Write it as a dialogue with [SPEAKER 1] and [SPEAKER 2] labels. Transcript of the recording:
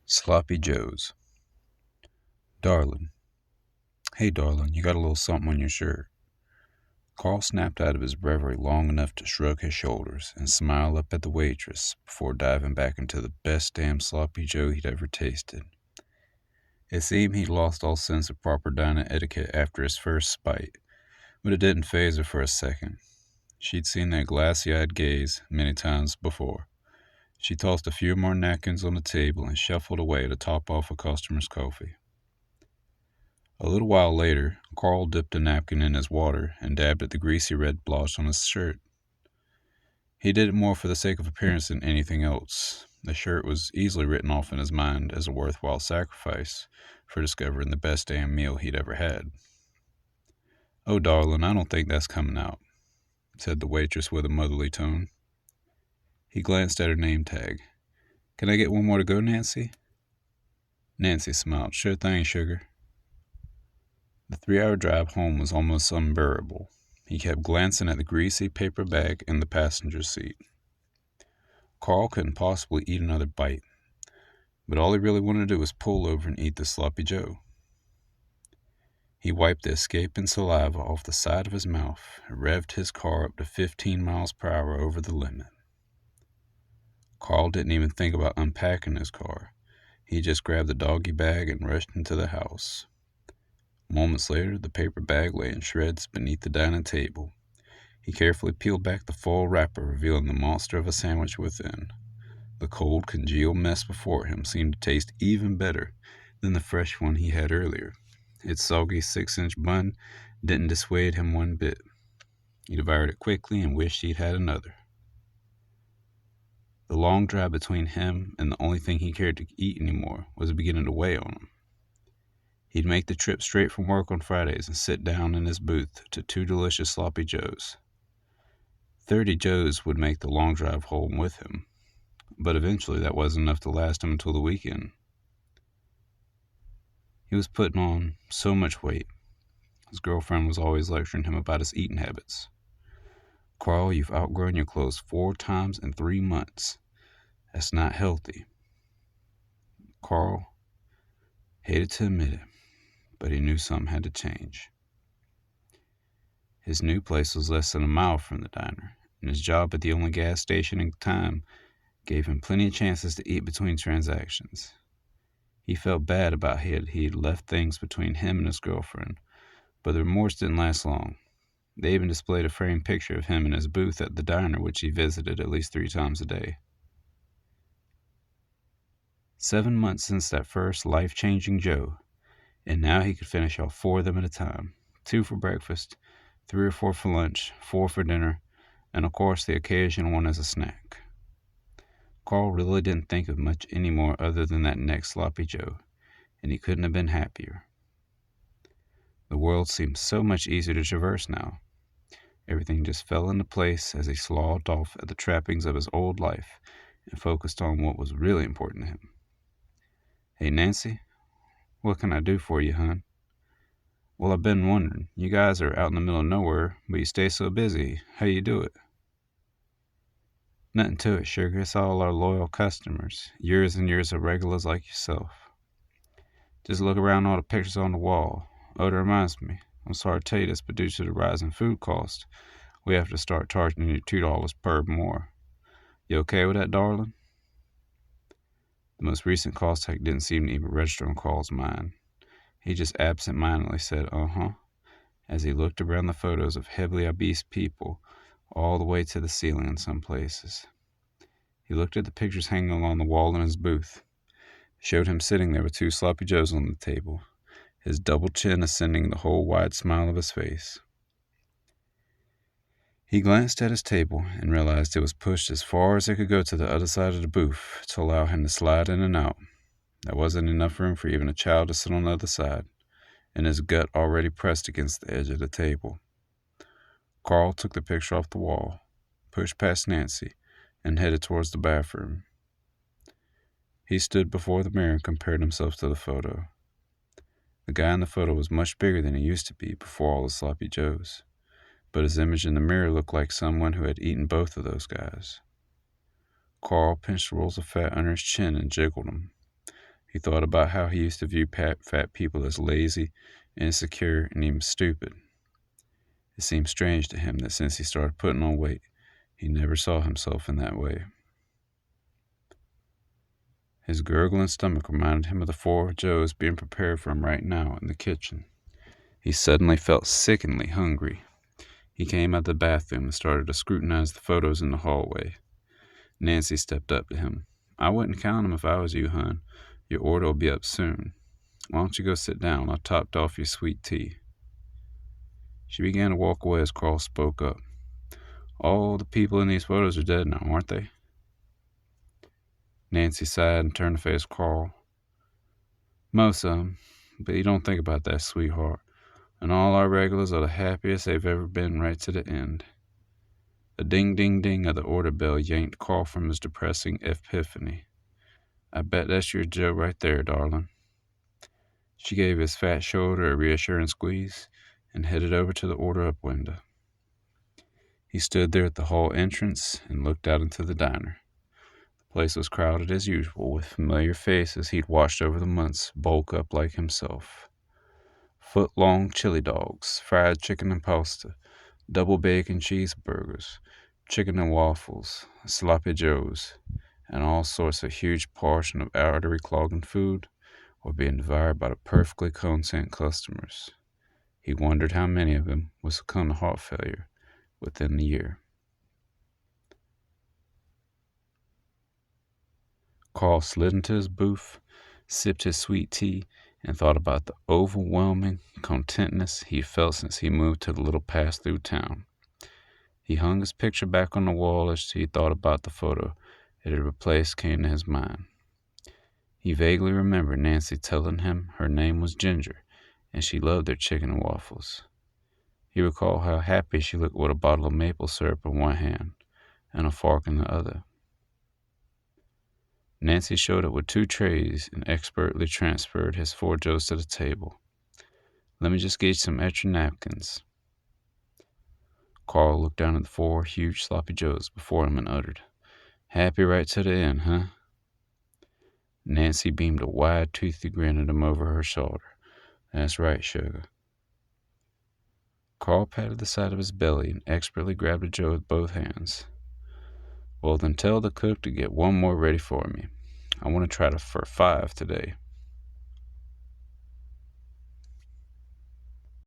[SPEAKER 1] Sloppy Joe's. Darling. Hey, darling, you got a little something on your shirt. Carl snapped out of his reverie long enough to shrug his shoulders and smile up at the waitress before diving back into the best damn Sloppy Joe he'd ever tasted. It seemed he'd lost all sense of proper dining etiquette after his first spite, but it didn't faze her for a second. She'd seen that glassy-eyed gaze many times before. She tossed a few more napkins on the table and shuffled away to top off a customer's coffee. A little while later, Carl dipped a napkin in his water and dabbed at the greasy red blotch on his shirt. He did it more for the sake of appearance than anything else. The shirt was easily written off in his mind as a worthwhile sacrifice for discovering the best damn meal he'd ever had. "Oh, darling, I don't think that's coming out," said the waitress with a motherly tone. He glanced at her name tag. "Can I get one more to go, Nancy?" Nancy smiled. "Sure thing, sugar." The 3-hour drive home was almost unbearable. He kept glancing at the greasy paper bag in the passenger seat. Carl couldn't possibly eat another bite, but all he really wanted to do was pull over and eat the Sloppy Joe. He wiped the escaping saliva off the side of his mouth and revved his car up to 15 miles per hour over the limit. Carl didn't even think about unpacking his car. He just grabbed the doggy bag and rushed into the house. Moments later, the paper bag lay in shreds beneath the dining table. He carefully peeled back the foil wrapper, revealing the monster of a sandwich within. The cold, congealed mess before him seemed to taste even better than the fresh one he had earlier. Its soggy 6-inch bun didn't dissuade him one bit. He devoured it quickly and wished he'd had another. The long drive between him and the only thing he cared to eat anymore was beginning to weigh on him. He'd make the trip straight from work on Fridays and sit down in his booth to 2 delicious Sloppy Joes. 30 Joes would make the long drive home with him, but eventually that wasn't enough to last him until the weekend. He was putting on so much weight. His girlfriend was always lecturing him about his eating habits. "Carl, you've outgrown your clothes 4 times in 3 months. That's not healthy." Carl hated to admit it, but he knew something had to change. His new place was less than a mile from the diner, and his job at the only gas station in town gave him plenty of chances to eat between transactions. He felt bad about how he'd left things between him and his girlfriend, but the remorse didn't last long. They even displayed a framed picture of him in his booth at the diner, which he visited at least 3 times a day. 7 months since that first life-changing Joe, and now he could finish off 4 of them at a time. 2 for breakfast, 3 or 4 for lunch, 4 for dinner, and of course the occasional one as a snack. Carl really didn't think of much anymore other than that next Sloppy Joe, and he couldn't have been happier. The world seemed so much easier to traverse now. Everything just fell into place as he slogged off at the trappings of his old life and focused on what was really important to him. "Hey, Nancy, what can I do for you, hon?" "Well, I've been wondering. You guys are out in the middle of nowhere, but you stay so busy. How you do it?" "Nothing to it, sugar. It's all our loyal customers. Years and years of regulars like yourself. Just look around all the pictures on the wall. Oh, that reminds me. I'm sorry to tell you this, but due to the rise in food costs, we have to start charging you $2 per more. You okay with that, darling?" The most recent cost hike didn't seem to even register on Carl's mind. He just absent-mindedly said, "Uh-huh," as he looked around the photos of heavily obese people all the way to the ceiling in some places. He looked at the pictures hanging along the wall in his booth. It showed him sitting there with 2 Sloppy Joes on the table, his double chin ascending the whole wide smile of his face. He glanced at his table and realized it was pushed as far as it could go to the other side of the booth to allow him to slide in and out. There wasn't enough room for even a child to sit on the other side, and his gut already pressed against the edge of the table. Carl took the picture off the wall, pushed past Nancy, and headed towards the bathroom. He stood before the mirror and compared himself to the photo. The guy in the photo was much bigger than he used to be before all the Sloppy Joes, but his image in the mirror looked like someone who had eaten both of those guys. Carl pinched rolls of fat under his chin and jiggled them. He thought about how he used to view fat people as lazy, insecure, and even stupid. It seemed strange to him that since he started putting on weight, he never saw himself in that way. His gurgling stomach reminded him of the 4 Joes being prepared for him right now in the kitchen. He suddenly felt sickeningly hungry. He came out of the bathroom and started to scrutinize the photos in the hallway. Nancy stepped up to him. "I wouldn't count 'em if I was you, hon. Your order will be up soon. Why don't you go sit down? I topped off your sweet tea." She began to walk away as Carl spoke up. "All the people in these photos are dead now, aren't they?" Nancy sighed and turned to face Carl. "Most of 'em, but you don't think about that, sweetheart. And all our regulars are the happiest they've ever been right to the end." The ding-ding-ding of the order bell yanked Carl from his depressing epiphany. "I bet that's your Joe right there, darling." She gave his fat shoulder a reassuring squeeze and headed over to the order-up window. He stood there at the hall entrance and looked out into the diner. The place was crowded as usual, with familiar faces he'd watched over the months bulk up like himself. Foot-long chili dogs, fried chicken and pasta, double bacon cheeseburgers, chicken and waffles, sloppy joes, and all sorts of huge portions of artery-clogging food were being devoured by the perfectly content customers. He wondered how many of them would succumb to heart failure within the year. Carl slid into his booth, sipped his sweet tea, and thought about the overwhelming contentness he felt since he moved to the little pass-through town. He hung his picture back on the wall as he thought about the photo it had replaced came to his mind. He vaguely remembered Nancy telling him her name was Ginger, and she loved their chicken and waffles. He recalled how happy she looked with a bottle of maple syrup in one hand and a fork in the other. Nancy showed up with 2 trays and expertly transferred his 4 Joes to the table. "Let me just get you some extra napkins." Carl looked down at the 4 huge sloppy Joes before him and uttered, "Happy right to the end, huh?" Nancy beamed a wide, toothy grin at him over her shoulder. "That's right, sugar." Carl patted the side of his belly and expertly grabbed a Joe with both hands. "Well, then tell the cook to get 1 more ready for me. I want to try for 5 today."